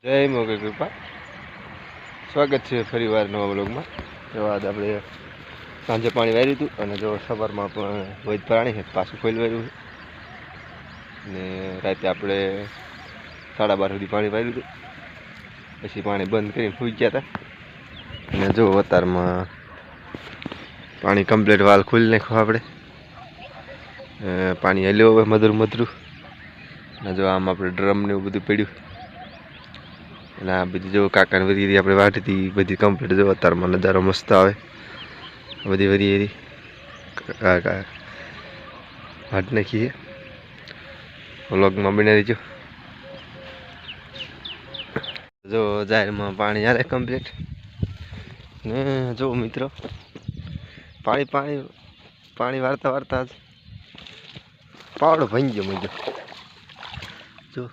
જય મોગલ કૃપા. સ્વાગત છે ફરીવાર નવા બ્લોગમાં. જો આજ આપણે સાંજે પાણી વાર્યું હતું અને જો સવારમાં પણ વૈદ પ્રાણી છે પાછું ખોલી વાર્યું છે ને રાતે આપણે 12:30 સુધી પાણી વાર્યું હતું. પછી પાણી બંધ કરીને સૂઈ ગયા હતા અને જો અતારમાં પાણી કમ્પ્લીટ વાલ ખોલી નાખ્યો આપણે. પાણી હલ્યો હવે મધુર મધુર અને જો આમ આપણે ડ્રમ ને એવું બધું પડ્યું અને આ બધી જો કાકાને વરી આપણે વાટી હતી બધી કમ્પ્લીટ. જો અત્યારમાં નજારો મસ્ત આવે બધી વરી કાકા વાટ નાખીએ. વ્લોગમાં બની રહીજો. જો જાહેરમાં પાણી આવે કમ્પ્લીટ ને જો મિત્રો પાણી પાણી પાણી વાળતા વાળતા જ પાવડો ભાંગી ગયો મજો. જો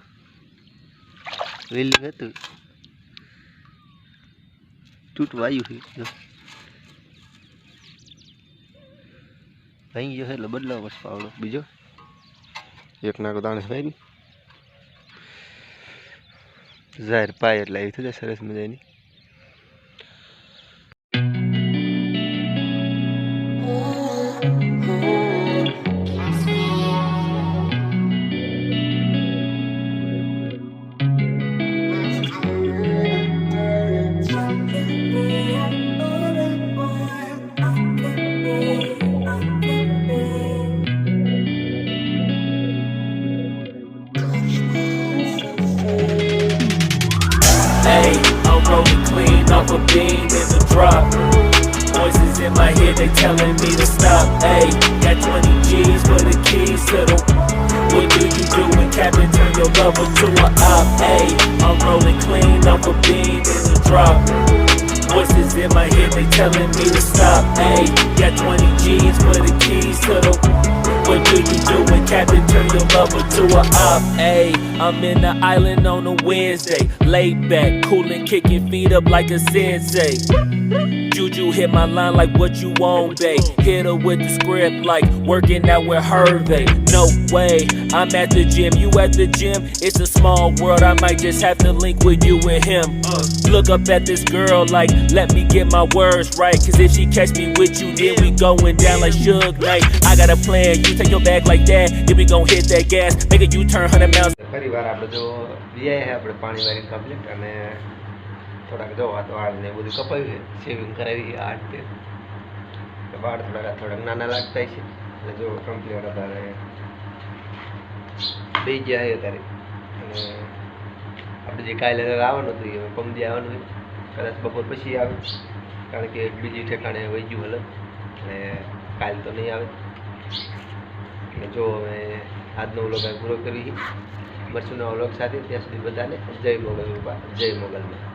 વેલી હતું તૂટવા આવ્યું છે જો ભાંગી ગયો છે એટલે બદલાવો બસ પાવડો બીજો એક નાકો દાણે ભાઈ જાહેર પાય એટલે આવી થઈ જાય સરસ મજાની. Hey, I'm rolling clean off a beam in the drop. Voices in my head, they telling me to stop. Hey, got 20 G's for the keys to the. What do you do when Captain turn your lover to a op? Hey, I'm rolling clean off a beam in the drop. Voices in my head, they telling me to stop. Hey, got 20 G's for the keys to the. What do you do when Captain turn your lover to a op? Hey, I'm in the island on a Wednesday, laid back, coolin', kicking feet up like a sensei. Juju hit my line like what you want, babe. Hit her with the script like working out with Hervey. No way, I'm at the gym, you at the gym. It's a small world, I might just have to link with you and him. Look up at this girl like, let me get my words right. Cause if she catch me with you, then we going down like Suge Knight. I got a plan, you take your bag like that, then we gon' hit that gas, make a U-turn 100 miles. ફરીવાર આપણે જો Vi છે આપણે પાણી વાળી complete અને થોડાક જો વાળ ને બધું કપાયું છે શેવિંગ કરાવી આઠ તે વાળ થોડાક નાના લાગતા છે એટલે જો કમ્પ્લીટ અત્યારે બે ગયા છે અત્યારે. અને આપણે જે કાલે આવવાનું હતું એ પમદી આવવાનું હોય કદાચ બપોર પછી આવે કારણ કે બીજી ઠેકાણે વહી ગયું હલે અને કાલ તો નહીં આવે. એટલે જો હવે આજનો વ્લોગ પૂરો કરી મળશું નવા વ્લોગ સાથે. ત્યાં સુધી બધાને જય મોગલ રૂપા જય મોગલમાં.